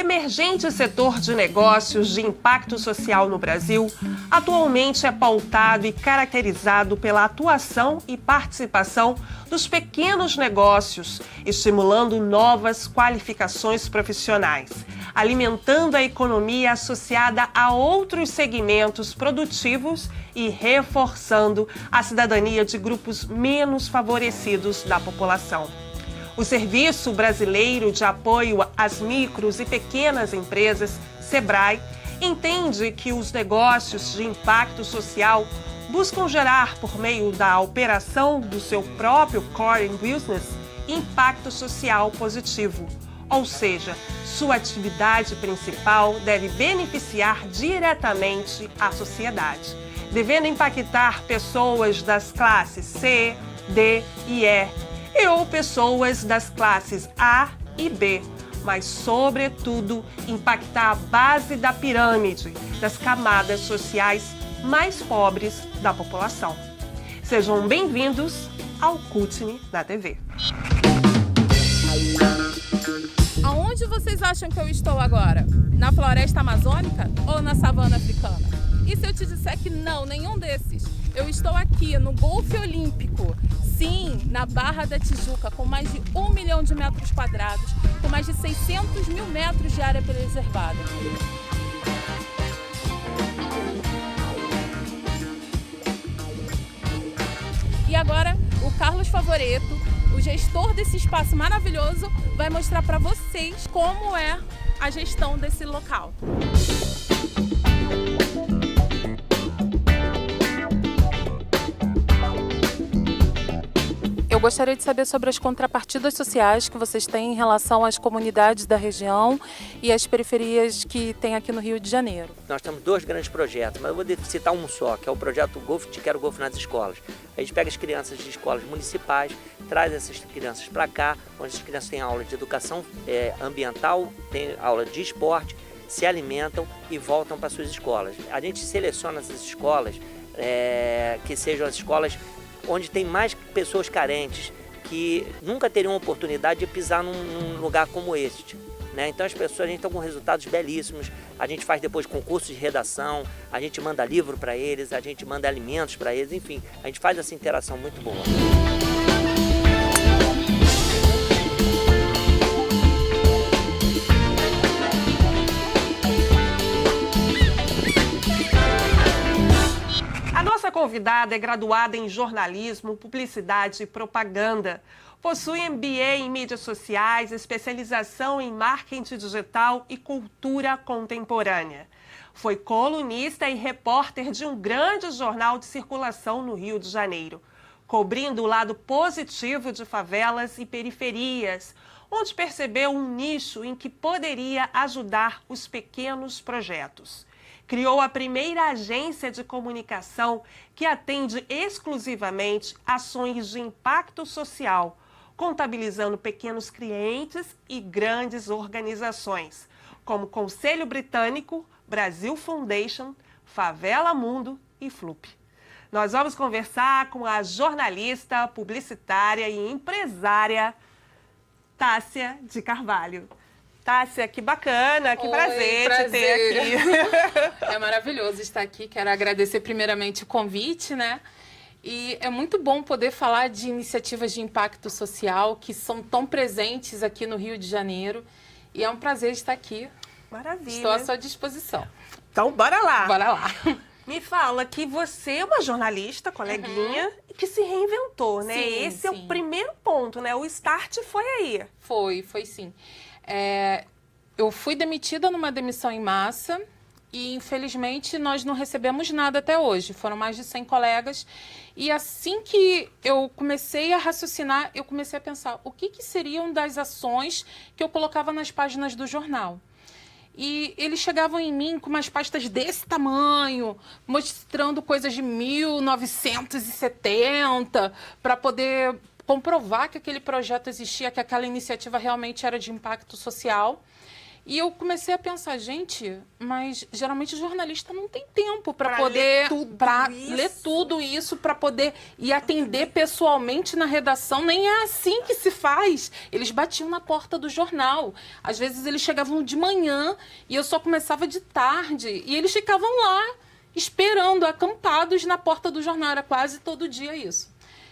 emergente setor de negócios de impacto social no Brasil atualmente é pautado e caracterizado pela atuação e participação dos pequenos negócios, estimulando novas qualificações profissionais, alimentando a economia associada a outros segmentos produtivos e reforçando a cidadania de grupos menos favorecidos da população. O Serviço Brasileiro de Apoio às Micros e Pequenas Empresas, SEBRAE, entende que os negócios de impacto social buscam gerar, por meio da operação do seu próprio core business, impacto social positivo. Ou seja, sua atividade principal deve beneficiar diretamente a sociedade, devendo impactar pessoas das classes C, D e E ou pessoas das classes A e B, mas, sobretudo, impactar a base da pirâmide, das camadas sociais mais pobres da população. Sejam bem-vindos ao CUTNE na TV. Aonde vocês acham que eu estou agora? Na floresta amazônica ou na savana africana? E se eu te disser que não, nenhum desses? Eu estou aqui no Golfe Olímpico, sim, na Barra da Tijuca, com mais de 1 milhão de metros quadrados, com mais de 600 mil metros de área preservada. E agora, o Carlos Favoreto, o gestor desse espaço maravilhoso, vai mostrar para vocês como é a gestão desse local. Eu gostaria de saber sobre as contrapartidas sociais que vocês têm em relação às comunidades da região e às periferias que tem aqui no Rio de Janeiro. Nós temos 2 grandes projetos, mas eu vou citar um só, que é o projeto Golfe, Quero Golfe nas escolas. A gente pega as crianças de escolas municipais, traz essas crianças para cá, onde as crianças têm aula de educação ambiental, têm aula de esporte, se alimentam e voltam para suas escolas. A gente seleciona essas escolas que sejam as escolas onde tem mais pessoas carentes, que nunca teriam a oportunidade de pisar num lugar como este. Né? Então as pessoas, a gente está com resultados belíssimos, a gente faz depois concursos de redação, a gente manda livro para eles, a gente manda alimentos para eles, enfim, a gente faz essa interação muito boa. Nossa convidada é graduada em jornalismo, publicidade e propaganda. Possui MBA em mídias sociais, especialização em marketing digital e cultura contemporânea. Foi colunista e repórter de um grande jornal de circulação no Rio de Janeiro, cobrindo o lado positivo de favelas e periferias, onde percebeu um nicho em que poderia ajudar os pequenos projetos. Criou a primeira agência de comunicação que atende exclusivamente ações de impacto social, contabilizando pequenos clientes e grandes organizações, como Conselho Britânico, Brasil Foundation, Favela Mundo e FLUP. Nós vamos conversar com a jornalista, publicitária e empresária Tássia de Carvalho. Tássia, que bacana, que prazer te ter aqui. É maravilhoso estar aqui, quero agradecer primeiramente o convite, né? E é muito bom poder falar de iniciativas de impacto social que são tão presentes aqui no Rio de Janeiro. E é um prazer estar aqui. Maravilha. Estou à sua disposição. Então, bora lá. Bora lá. Me fala que você é uma jornalista, coleguinha, e que se reinventou, né? Sim, Esse é o primeiro ponto, né? O start foi aí. Foi sim. Eu fui demitida numa demissão em massa e, infelizmente, nós não recebemos nada até hoje. Foram mais de 100 colegas. E assim que eu comecei a raciocinar, eu comecei a pensar o que seriam das ações que eu colocava nas páginas do jornal. E eles chegavam em mim com umas pastas desse tamanho, mostrando coisas de 1970, para poder comprovar que aquele projeto existia, que aquela iniciativa realmente era de impacto social. E eu comecei a pensar, gente, mas geralmente o jornalista não tem tempo para poder ler tudo isso, para poder ir atender pessoalmente na redação. Nem é assim que se faz. Eles batiam na porta do jornal. Às vezes eles chegavam de manhã e eu só começava de tarde. E eles ficavam lá esperando, acampados na porta do jornal. Era quase todo dia isso.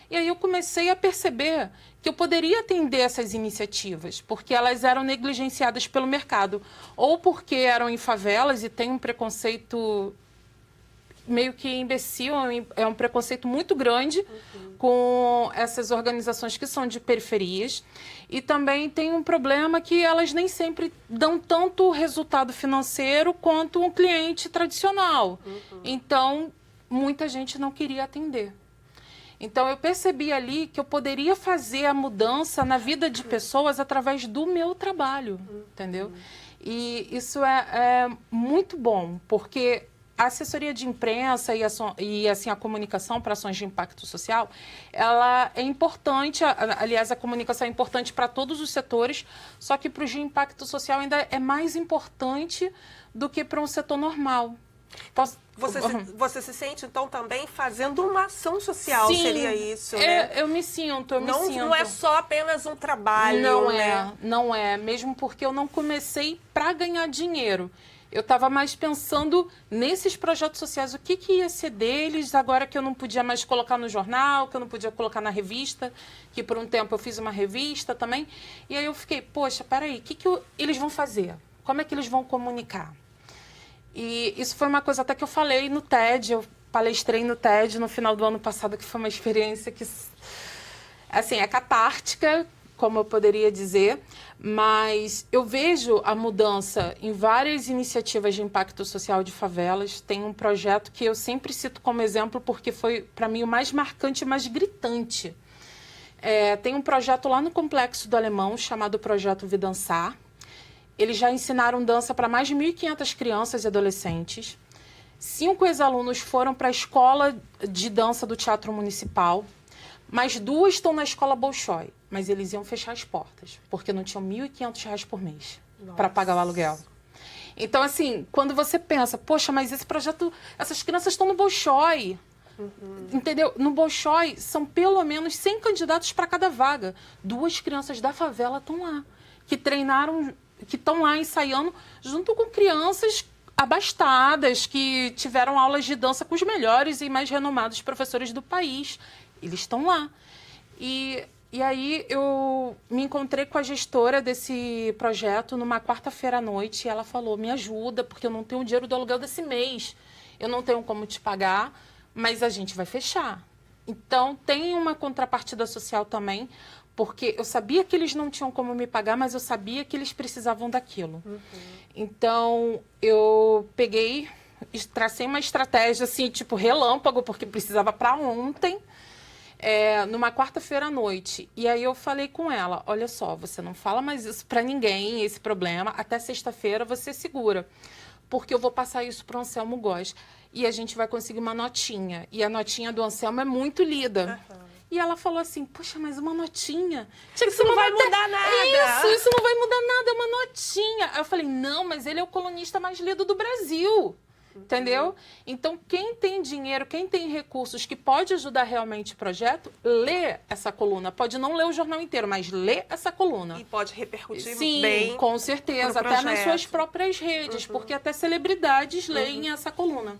E aí eu comecei a perceber que eu poderia atender essas iniciativas, porque elas eram negligenciadas pelo mercado, ou porque eram em favelas e tem um preconceito meio que imbecil, é um preconceito muito grande com essas organizações que são de periferias. E também tem um problema que elas nem sempre dão tanto resultado financeiro quanto um cliente tradicional. Então, muita gente não queria atender. Então, eu percebi ali que eu poderia fazer a mudança na vida de pessoas através do meu trabalho, entendeu? E isso é muito bom, porque a assessoria de imprensa e assim, a comunicação para ações de impacto social, ela é importante, aliás, a comunicação é importante para todos os setores, só que para os de impacto social ainda é mais importante do que para um setor normal. Você se sente, então, também fazendo uma ação social, Sim, seria isso, né? Eu me sinto, Não é só apenas um trabalho, Não é, mesmo porque eu não comecei para ganhar dinheiro. Eu estava mais pensando nesses projetos sociais, o que ia ser deles, agora que eu não podia mais colocar no jornal, que eu não podia colocar na revista, que por um tempo eu fiz uma revista também. E aí eu fiquei, poxa, peraí, o que eles vão fazer? Como é que eles vão comunicar? E isso foi uma coisa até que eu falei no TED, eu palestrei no TED no final do ano passado, que foi uma experiência que, assim, é catártica, como eu poderia dizer, mas eu vejo a mudança em várias iniciativas de impacto social de favelas. Tem um projeto que eu sempre cito como exemplo, porque foi, para mim, o mais marcante e mais gritante. Tem um projeto lá no Complexo do Alemão, chamado Projeto Vidançar. Eles já ensinaram dança para mais de 1.500 crianças e adolescentes. 5 ex-alunos foram para a escola de dança do Teatro Municipal. Mais 2 estão na escola Bolshoi, mas eles iam fechar as portas, porque não tinham R$ 1.500 por mês para pagar o aluguel. Então, assim, quando você pensa, poxa, mas esse projeto, essas crianças estão no Bolshoi, entendeu? No Bolshoi são pelo menos 100 candidatos para cada vaga. 2 crianças da favela estão lá, que treinaram, que estão lá ensaiando junto com crianças abastadas, que tiveram aulas de dança com os melhores e mais renomados professores do país. Eles estão lá. E aí eu me encontrei com a gestora desse projeto numa quarta-feira à noite e ela falou, me ajuda, porque eu não tenho o dinheiro do aluguel desse mês. Eu não tenho como te pagar, mas a gente vai fechar. Então, tem uma contrapartida social também, porque eu sabia que eles não tinham como me pagar, mas eu sabia que eles precisavam daquilo. Então, eu peguei, tracei uma estratégia, assim, tipo relâmpago, porque precisava para ontem, numa quarta-feira à noite. E aí eu falei com ela, olha só, você não fala mais isso para ninguém, esse problema, até sexta-feira você segura, porque eu vou passar isso para o Anselmo Góes. E a gente vai conseguir uma notinha. E a notinha do Anselmo é muito lida. E ela falou assim, poxa, mas uma notinha? Isso não vai mudar nada. Isso não vai mudar nada, é uma notinha. Aí eu falei, não, mas ele é o colunista mais lido do Brasil. Entendeu? Então, quem tem dinheiro, quem tem recursos que pode ajudar realmente o projeto, lê essa coluna. Pode não ler o jornal inteiro, mas lê essa coluna. E pode repercutir Sim, bem. Com certeza, até nas suas próprias redes, porque até celebridades leem essa coluna.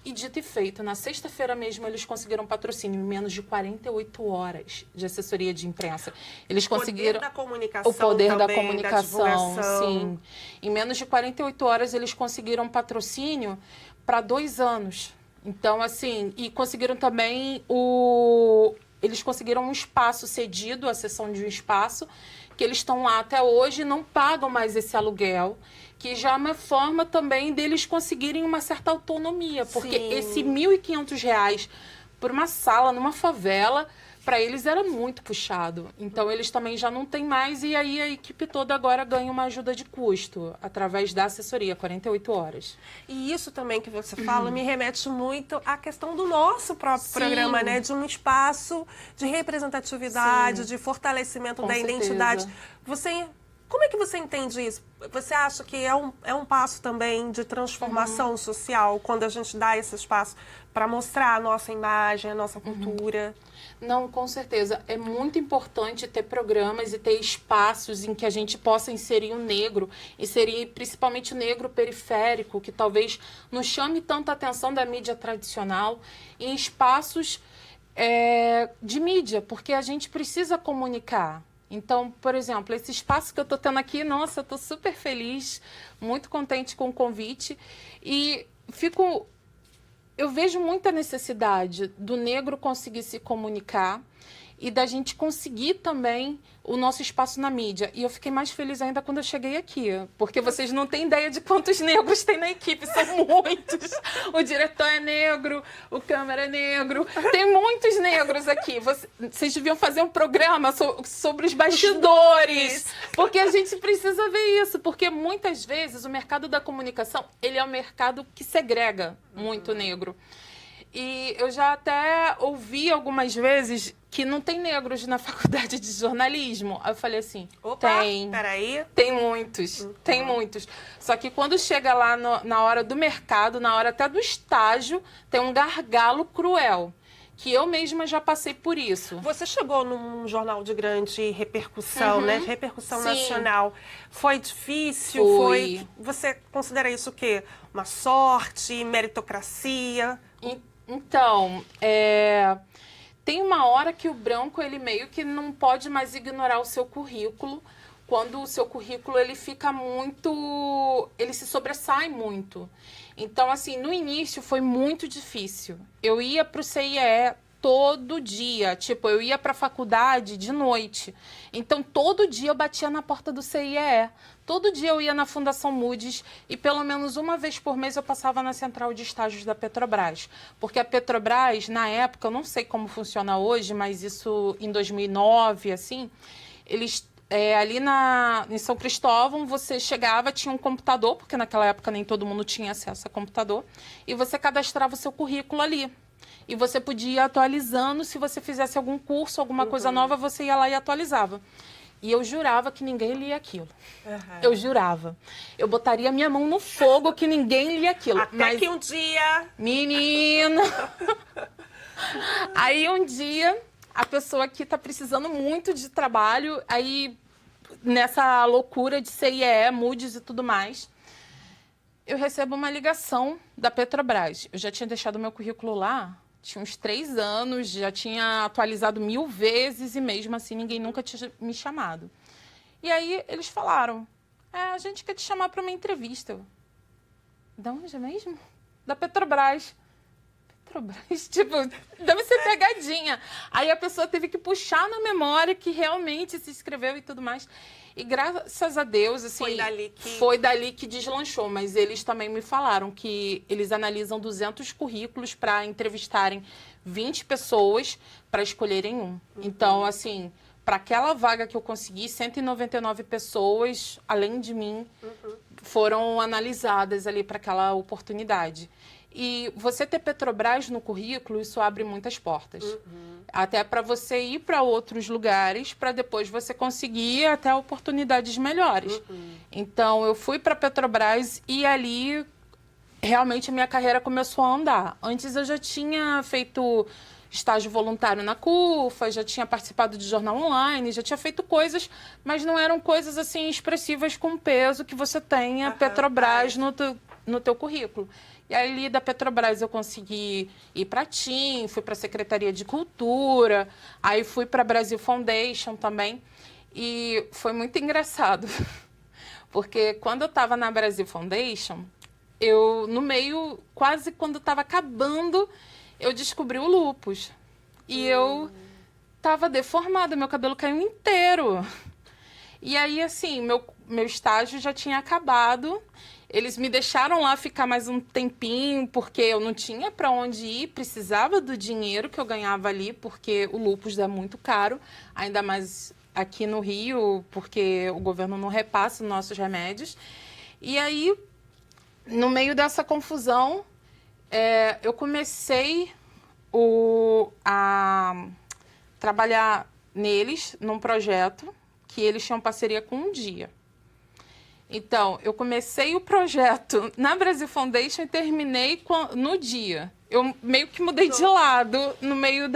E dito e feito, na sexta-feira mesmo eles conseguiram patrocínio em menos de 48 horas de assessoria de imprensa. Eles conseguiram O poder da comunicação o poder também, da comunicação, da sim. Em menos de 48 horas eles conseguiram patrocínio para 2 anos. Então, assim, e conseguiram também eles conseguiram um espaço cedido, a cessão de um espaço, que eles estão lá até hoje e não pagam mais esse aluguel, que já é uma forma também deles conseguirem uma certa autonomia, porque esse R$ 1.500 por uma sala numa favela, para eles era muito puxado. Então, eles também já não têm mais, e aí a equipe toda agora ganha uma ajuda de custo, através da assessoria, 48 horas. E isso também que você fala me remete muito à questão do nosso próprio programa, né? De um espaço de representatividade, de fortalecimento da identidade. Como é que você entende isso? Você acha que é um passo também de transformação social, quando a gente dá esse espaço para mostrar a nossa imagem, a nossa cultura? Não, com certeza. É muito importante ter programas e ter espaços em que a gente possa inserir o negro, inserir principalmente o negro periférico, que talvez não chame tanta atenção da mídia tradicional, em espaços de mídia, porque a gente precisa comunicar. Então, por exemplo, esse espaço que eu estou tendo aqui, nossa, eu estou super feliz, muito contente com o convite e eu vejo muita necessidade do negro conseguir se comunicar e da gente conseguir também o nosso espaço na mídia. E eu fiquei mais feliz ainda quando eu cheguei aqui, porque vocês não têm ideia de quantos negros tem na equipe, são muitos. O diretor é negro, o câmera é negro, tem muitos negros aqui. Vocês deviam fazer um programa sobre os bastidores, porque a gente precisa ver isso, porque muitas vezes o mercado da comunicação, ele é um mercado que segrega muito negro. E eu já até ouvi algumas vezes que não tem negros na faculdade de jornalismo. Aí eu falei assim, Opa, tem. Peraí. Tem muitos, tem muitos. Só que quando chega lá na hora do mercado, na hora até do estágio, tem um gargalo cruel. Que eu mesma já passei por isso. Você chegou num jornal de grande repercussão, né? Repercussão nacional. Foi difícil? Foi. Você considera isso o quê? Uma sorte, meritocracia? Então, tem uma hora que o branco, ele meio que não pode mais ignorar o seu currículo, quando o seu currículo, ele fica muito... ele se sobressai muito. Então, assim, no início foi muito difícil. Eu ia para o CIE todo dia, tipo, eu ia para a faculdade de noite. Então, todo dia eu batia na porta do CIE. Todo dia eu ia na Fundação Moody's e pelo menos uma vez por mês eu passava na central de estágios da Petrobras. Porque a Petrobras, na época, eu não sei como funciona hoje, mas isso em 2009, assim, eles... ali em São Cristóvão, você chegava, tinha um computador, porque naquela época nem todo mundo tinha acesso a computador, e você cadastrava o seu currículo ali. E você podia ir atualizando, se você fizesse algum curso, alguma coisa nova, você ia lá e atualizava. E eu jurava que ninguém lia aquilo. Eu jurava. Eu botaria minha mão no fogo que ninguém lia aquilo. Até que um dia... Menina! Aí um dia, a pessoa aqui tá precisando muito de trabalho, aí nessa loucura de CIE, Moody's e tudo mais, eu recebo uma ligação da Petrobras. Eu já tinha deixado meu currículo lá, tinha uns 3 anos, já tinha atualizado 1000 vezes e mesmo assim ninguém nunca tinha me chamado. E aí eles falaram, a gente quer te chamar para uma entrevista. Da onde mesmo? Da Petrobras. Petrobras, tipo, deve ser pegadinha. Aí a pessoa teve que puxar na memória que realmente se inscreveu e tudo mais. E graças a Deus, assim, foi dali que deslanchou. Mas eles também me falaram que eles analisam 200 currículos para entrevistarem 20 pessoas para escolherem um. Então, assim, para aquela vaga que eu consegui, 199 pessoas, além de mim, foram analisadas ali para aquela oportunidade. E você ter Petrobras no currículo, isso abre muitas portas. Até para você ir para outros lugares, para depois você conseguir até oportunidades melhores. Então, eu fui para Petrobras e ali, realmente, a minha carreira começou a andar. Antes, eu já tinha feito estágio voluntário na CUFA, já tinha participado de jornal online, já tinha feito coisas, mas não eram coisas, assim, expressivas com peso que você tenha Petrobras no teu currículo. E ali da Petrobras eu consegui ir para a TIM, fui para a Secretaria de Cultura, aí fui para a Brasil Foundation também. E foi muito engraçado, porque quando eu estava na Brasil Foundation, no meio, quase quando estava acabando, eu descobri o lúpus. E eu estava deformada, meu cabelo caiu inteiro. E aí, assim, meu estágio já tinha acabado. Eles me deixaram lá ficar mais um tempinho, porque eu não tinha para onde ir, precisava do dinheiro que eu ganhava ali, porque o lúpus é muito caro, ainda mais aqui no Rio, porque o governo não repassa os nossos remédios. E aí, no meio dessa confusão, eu comecei a trabalhar neles, num projeto, que eles tinham parceria com Um Dia. Então, eu comecei o projeto na Brasil Foundation e terminei no dia. Eu meio que mudei de lado no meio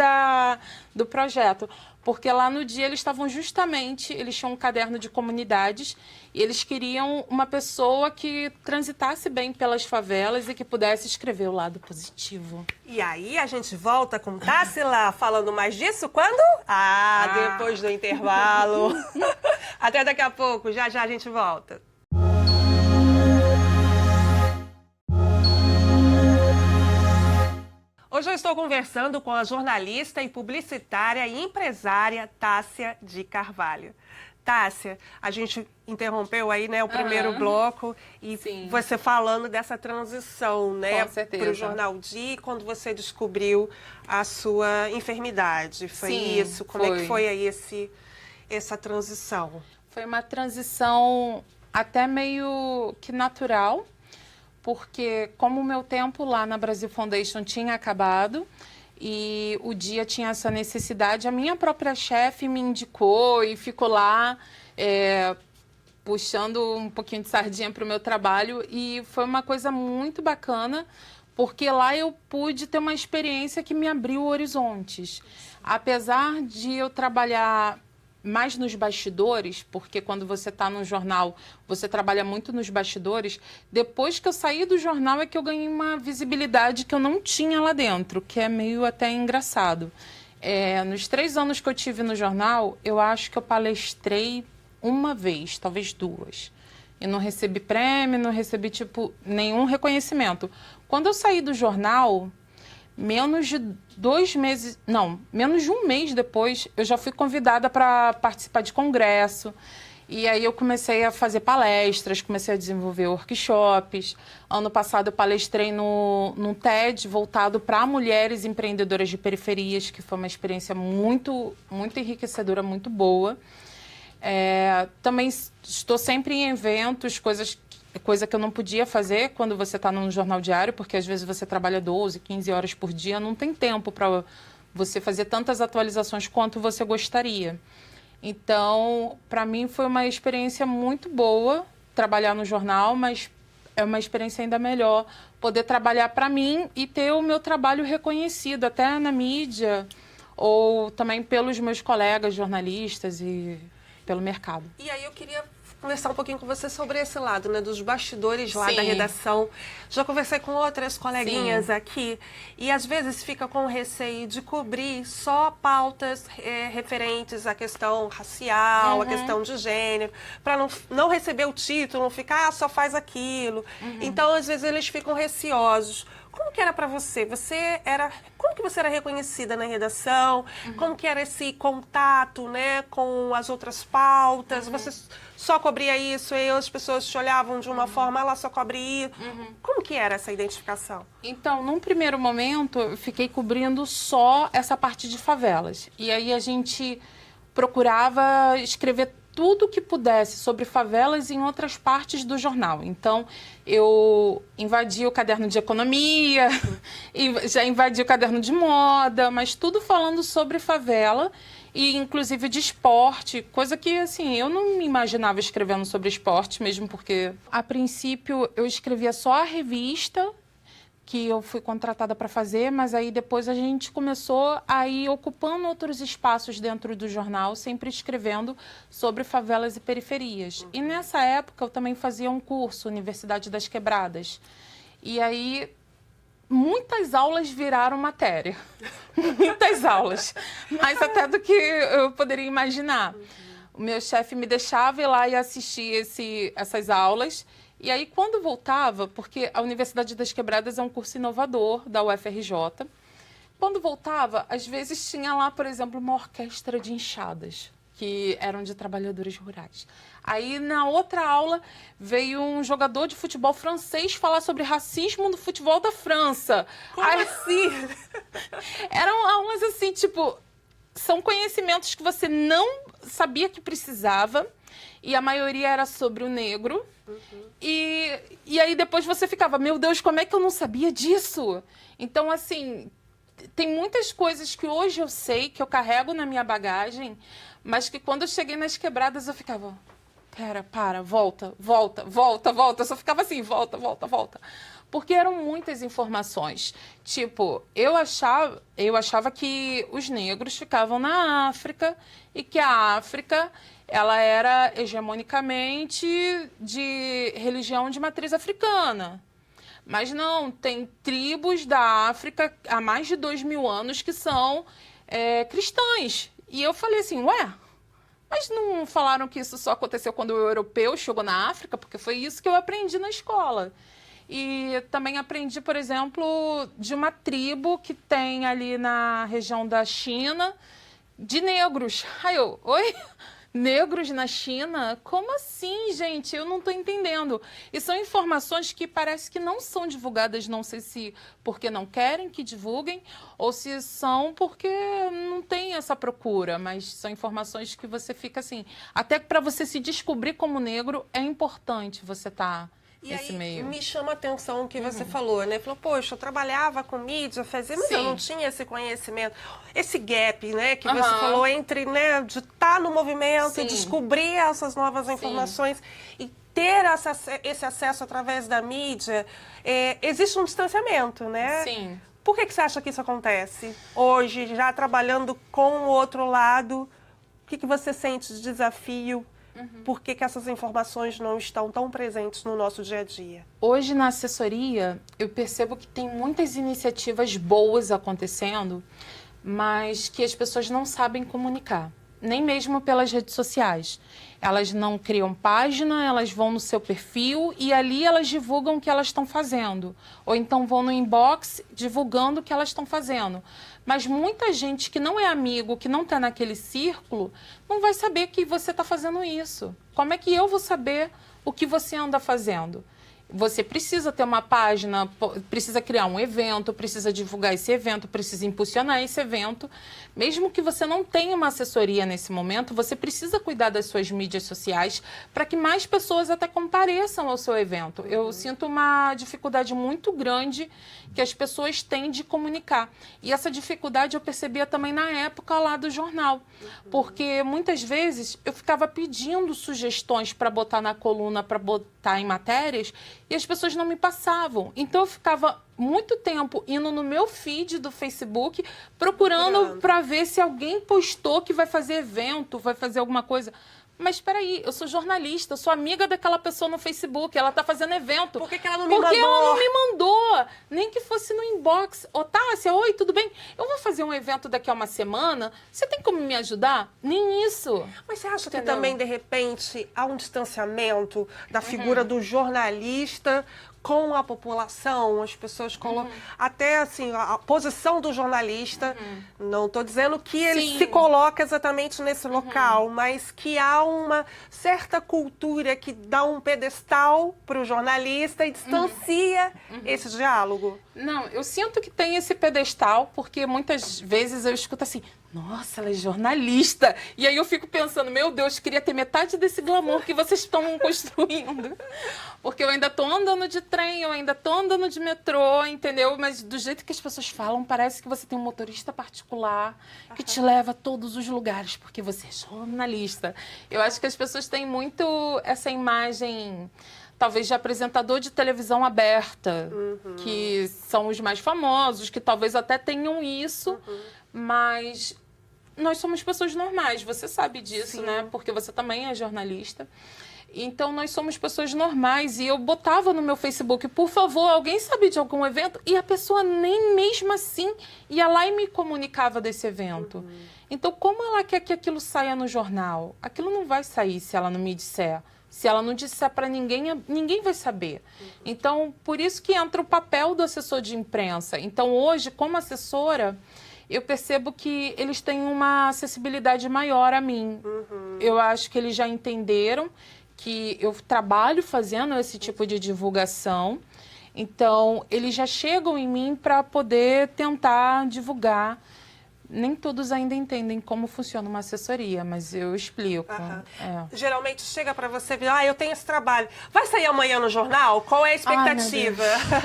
do projeto. Porque lá no dia eles tinham um caderno de comunidades e eles queriam uma pessoa que transitasse bem pelas favelas e que pudesse escrever o lado positivo. E aí a gente volta com Tássila falando mais disso quando? Depois do intervalo. Até daqui a pouco, já a gente volta. Hoje eu estou conversando com a jornalista e publicitária e empresária Tássia de Carvalho. Tássia, a gente interrompeu aí, né, o primeiro bloco e Sim. você falando dessa transição, né, para o Jornal Dia, quando você descobriu a sua enfermidade. Foi Sim, isso? Como é que foi aí essa transição? Foi uma transição até meio que natural, porque como o meu tempo lá na Brasil Foundation tinha acabado e o dia tinha essa necessidade, a minha própria chefe me indicou e ficou lá puxando um pouquinho de sardinha para o meu trabalho e foi uma coisa muito bacana, porque lá eu pude ter uma experiência que me abriu horizontes. Apesar de eu trabalhar mais nos bastidores, porque quando você está no jornal, você trabalha muito nos bastidores. Depois que eu saí do jornal é que eu ganhei uma visibilidade que eu não tinha lá dentro, que é meio até engraçado. Nos 3 anos que eu tive no jornal, eu acho que eu palestrei uma vez, talvez 2. Eu não recebi prêmio, não recebi, nenhum reconhecimento. Quando eu saí do jornal, menos de 1 mês depois, eu já fui convidada para participar de congresso. E aí eu comecei a fazer palestras, comecei a desenvolver workshops. Ano passado eu palestrei num TED voltado para mulheres empreendedoras de periferias, que foi uma experiência muito, muito enriquecedora, muito boa. Também estou sempre em eventos, coisa que eu não podia fazer quando você está num jornal diário, porque às vezes você trabalha 12, 15 horas por dia, não tem tempo para você fazer tantas atualizações quanto você gostaria. Então, para mim foi uma experiência muito boa trabalhar no jornal, mas é uma experiência ainda melhor poder trabalhar para mim e ter o meu trabalho reconhecido até na mídia ou também pelos meus colegas jornalistas e pelo mercado. E aí eu queria conversar um pouquinho com você sobre esse lado, né, dos bastidores lá Sim. da redação. Já conversei com outras coleguinhas Sim. aqui e às vezes fica com receio de cobrir só pautas referentes à questão racial, à questão de gênero, para não receber o título, não ficar, só faz aquilo. Então, às vezes, eles ficam receosos. Como que era para você? Como que você era reconhecida na redação? Como que era esse contato, né, com as outras pautas? Você só cobria isso e as pessoas te olhavam de uma forma, ela só cobre isso. Como que era essa identificação? Então, num primeiro momento, eu fiquei cobrindo só essa parte de favelas. E aí a gente procurava escrever tudo que pudesse sobre favelas em outras partes do jornal. Então, eu invadi o caderno de economia, e já invadi o caderno de moda, mas tudo falando sobre favela e inclusive de esporte, coisa que, assim, eu não me imaginava escrevendo sobre esporte, mesmo porque, a princípio, eu escrevia só a revista que eu fui contratada para fazer, mas aí depois a gente começou a ir ocupando outros espaços dentro do jornal, sempre escrevendo sobre favelas e periferias. E nessa época eu também fazia um curso, Universidade das Quebradas. E aí muitas aulas viraram matéria. Muitas aulas. Mais até do que eu poderia imaginar. O meu chefe me deixava ir lá e assistir essas aulas. E aí, quando voltava, porque a Universidade das Quebradas é um curso inovador da UFRJ, quando voltava, às vezes tinha lá, por exemplo, uma orquestra de enxadas, que eram de trabalhadores rurais. Aí, na outra aula, veio um jogador de futebol francês falar sobre racismo no futebol da França. Como assim? Eram aulas assim, são conhecimentos que você não sabia que precisava, e a maioria era sobre o negro. E aí depois você ficava, meu Deus, como é que eu não sabia disso? Então, assim, tem muitas coisas que hoje eu sei, que eu carrego na minha bagagem, mas que quando eu cheguei nas quebradas eu ficava, para, volta, volta, volta, volta. Eu só ficava assim, volta, volta, volta. Porque eram muitas informações. Tipo, eu achava que os negros ficavam na África e que a África, ela era hegemonicamente de religião de matriz africana. Mas não, tem tribos da África há mais de 2000 anos que são cristãs. E eu falei assim, ué, mas não falaram que isso só aconteceu quando o europeu chegou na África? Porque foi isso que eu aprendi na escola. E também aprendi, por exemplo, de uma tribo que tem ali na região da China, de negros. Aí eu, oi? Negros na China? Como assim, gente? Eu não estou entendendo. E são informações que parece que não são divulgadas, não sei se porque não querem que divulguem ou se são porque não tem essa procura, mas são informações que você fica assim, até para você se descobrir como negro é importante você estar nesse meio. Me chama a atenção o que você falou, né? Falou, poxa, eu trabalhava com mídia, fazia, mas eu não tinha esse conhecimento. Esse gap, né, que você falou entre, né, de estar no movimento, descobrir essas novas informações e ter esse acesso através da mídia, existe um distanciamento, né? Sim. Por que você acha que isso acontece? Hoje, já trabalhando com o outro lado, o que você sente de desafio? Por que essas informações não estão tão presentes no nosso dia a dia? Hoje, na assessoria, eu percebo que tem muitas iniciativas boas acontecendo, mas que as pessoas não sabem comunicar, nem mesmo pelas redes sociais. Elas não criam página, elas vão no seu perfil e ali elas divulgam o que elas estão fazendo. Ou então vão no inbox divulgando o que elas estão fazendo. Mas muita gente que não é amigo, que não está naquele círculo, não vai saber que você está fazendo isso. Como é que eu vou saber o que você anda fazendo? Você precisa ter uma página, precisa criar um evento, precisa divulgar esse evento, precisa impulsionar esse evento. Mesmo que você não tenha uma assessoria nesse momento, você precisa cuidar das suas mídias sociais para que mais pessoas até compareçam ao seu evento. Eu sinto uma dificuldade muito grande que as pessoas têm de comunicar. E essa dificuldade eu percebia também na época lá do jornal. Porque muitas vezes eu ficava pedindo sugestões para botar na coluna, para botar em matérias, e as pessoas não me passavam. Então eu ficava muito tempo indo no meu feed do Facebook, procurando para ver se alguém postou que vai fazer evento, vai fazer alguma coisa. Mas espera aí, eu sou jornalista, eu sou amiga daquela pessoa no Facebook, ela está fazendo evento. Por que ela não me mandou? Porque ela não me mandou, nem que fosse no inbox. Ô, Tássia, oi, tudo bem? Eu vou fazer um evento daqui a uma semana, você tem como me ajudar? Nem isso. Mas você acha que também, de repente, há um distanciamento da figura do jornalista com a população? As pessoas colocam até assim a posição do jornalista, não estou dizendo que ele se coloca exatamente nesse local, mas que há uma certa cultura que dá um pedestal para o jornalista e distancia esse diálogo. Não, eu sinto que tem esse pedestal, porque muitas vezes eu escuto assim, nossa, ela é jornalista. E aí eu fico pensando, meu Deus, queria ter metade desse glamour que vocês estão construindo. Porque eu ainda tô andando de trem, eu ainda tô andando de metrô, entendeu? Mas do jeito que as pessoas falam, parece que você tem um motorista particular que te leva a todos os lugares, porque você é jornalista. Eu acho que as pessoas têm muito essa imagem, talvez, de apresentador de televisão aberta, que são os mais famosos, que talvez até tenham isso, mas nós somos pessoas normais, você sabe disso, né? Porque você também é jornalista. Então, nós somos pessoas normais. E eu botava no meu Facebook, por favor, alguém sabe de algum evento? E a pessoa nem mesmo assim ia lá e me comunicava desse evento. Então, como ela quer que aquilo saia no jornal? Aquilo não vai sair se ela não me disser. Se ela não disser para ninguém, ninguém vai saber. Então, por isso que entra o papel do assessor de imprensa. Então, hoje, como assessora, eu percebo que eles têm uma acessibilidade maior a mim. Eu acho que eles já entenderam que eu trabalho fazendo esse tipo de divulgação. Então, eles já chegam em mim para poder tentar divulgar. Nem todos ainda entendem como funciona uma assessoria, mas eu explico. Geralmente chega para você e eu tenho esse trabalho. Vai sair amanhã no jornal? Qual é a expectativa?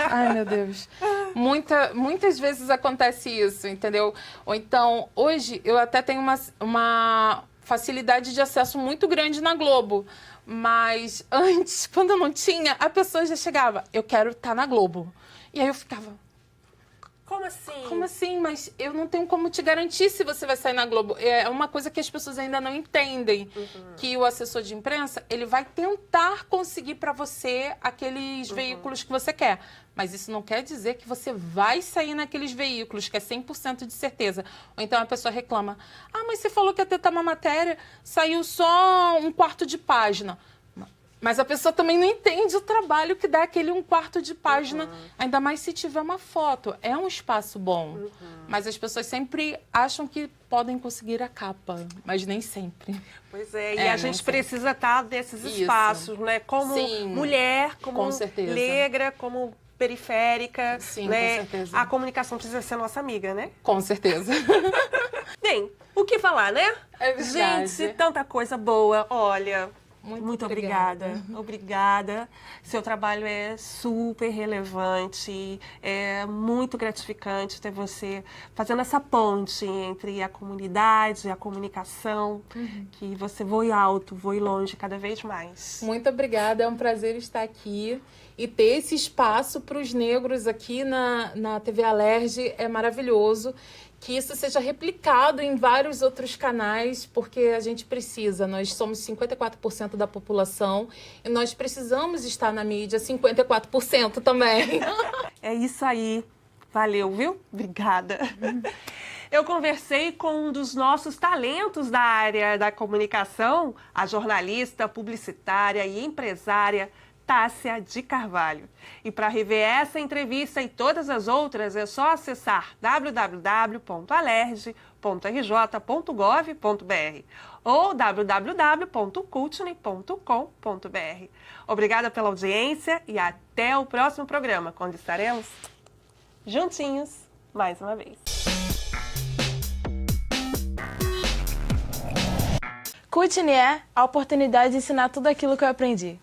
Ai, meu Deus. Muitas vezes acontece isso, entendeu? Ou então, hoje eu até tenho uma facilidade de acesso muito grande na Globo. Mas antes, quando eu não tinha, a pessoa já chegava, eu quero estar na Globo. E aí eu ficava... Como assim? Como assim? Mas eu não tenho como te garantir se você vai sair na Globo. É uma coisa que as pessoas ainda não entendem. Que o assessor de imprensa, ele vai tentar conseguir para você aqueles veículos que você quer. Mas isso não quer dizer que você vai sair naqueles veículos, que é 100% de certeza. Ou então a pessoa reclama, mas você falou que ia tentar uma matéria, saiu só um quarto de página. Mas a pessoa também não entende o trabalho que dá aquele um quarto de página, ainda mais se tiver uma foto. É um espaço bom, mas as pessoas sempre acham que podem conseguir a capa, mas nem sempre. Pois é, e a gente precisa estar nesses espaços, né? Como mulher, como negra, como periférica. Sim, né? com certeza. A comunicação precisa ser nossa amiga, né? Com certeza. Bem, o que falar, né? É verdade. Gente, tanta coisa boa. Olha... Muito obrigada. Obrigada. Seu trabalho é super relevante, é muito gratificante ter você fazendo essa ponte entre a comunidade e a comunicação, que você voe alto, voe longe cada vez mais. Muito obrigada, é um prazer estar aqui e ter esse espaço para os negros aqui na TV Alerj é maravilhoso. Que isso seja replicado em vários outros canais, porque a gente precisa. Nós somos 54% da população e nós precisamos estar na mídia 54% também. É isso aí. Valeu, viu? Obrigada. Eu conversei com um dos nossos talentos da área da comunicação, a jornalista, publicitária e empresária Tássia de Carvalho. E para rever essa entrevista e todas as outras, é só acessar www.alerj.rj.gov.br ou www.cultne.com.br. Obrigada pela audiência e até o próximo programa, quando estaremos juntinhos mais uma vez. Cultne é a oportunidade de ensinar tudo aquilo que eu aprendi.